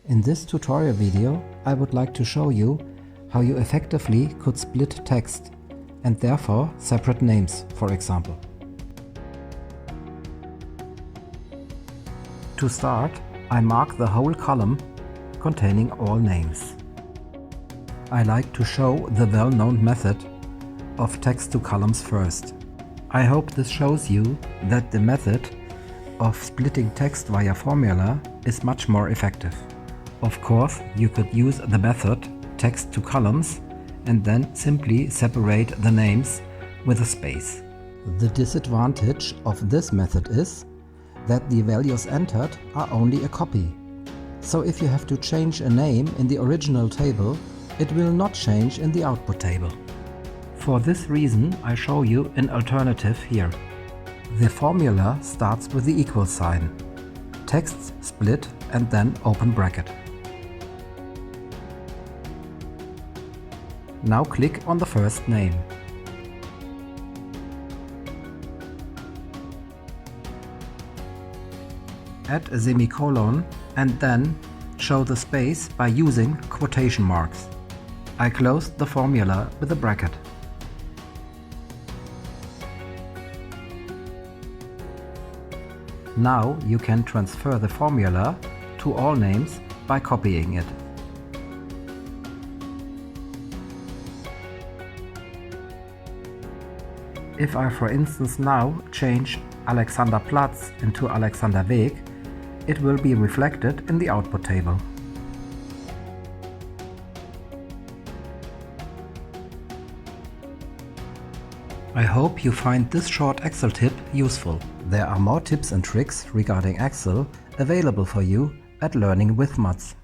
In this tutorial video, I would like to show you how you effectively could split text and therefore separate names, for example. To start, I mark the whole column containing all names. I like to show the well-known method of text to columns first. I hope this shows you that the method of splitting text via formula is much more effective. Of course, you could use the method text to columns and then simply separate the names with a space. The disadvantage of this method is that the values entered are only a copy. So if you have to change a name in the original table, it will not change in the output table. For this reason, I show you an alternative here. The formula starts with the equal sign, text split and then open bracket. Now click on the first name. Add a semicolon and then show the space by using quotation marks. I closed the formula with a bracket. Now you can transfer the formula to all names by copying it. If I, for instance, now change Alexanderplatz into Alexanderweg, it will be reflected in the output table. I hope you find this short Excel tip useful. There are more tips and tricks regarding Excel available for you at Learning with Matz.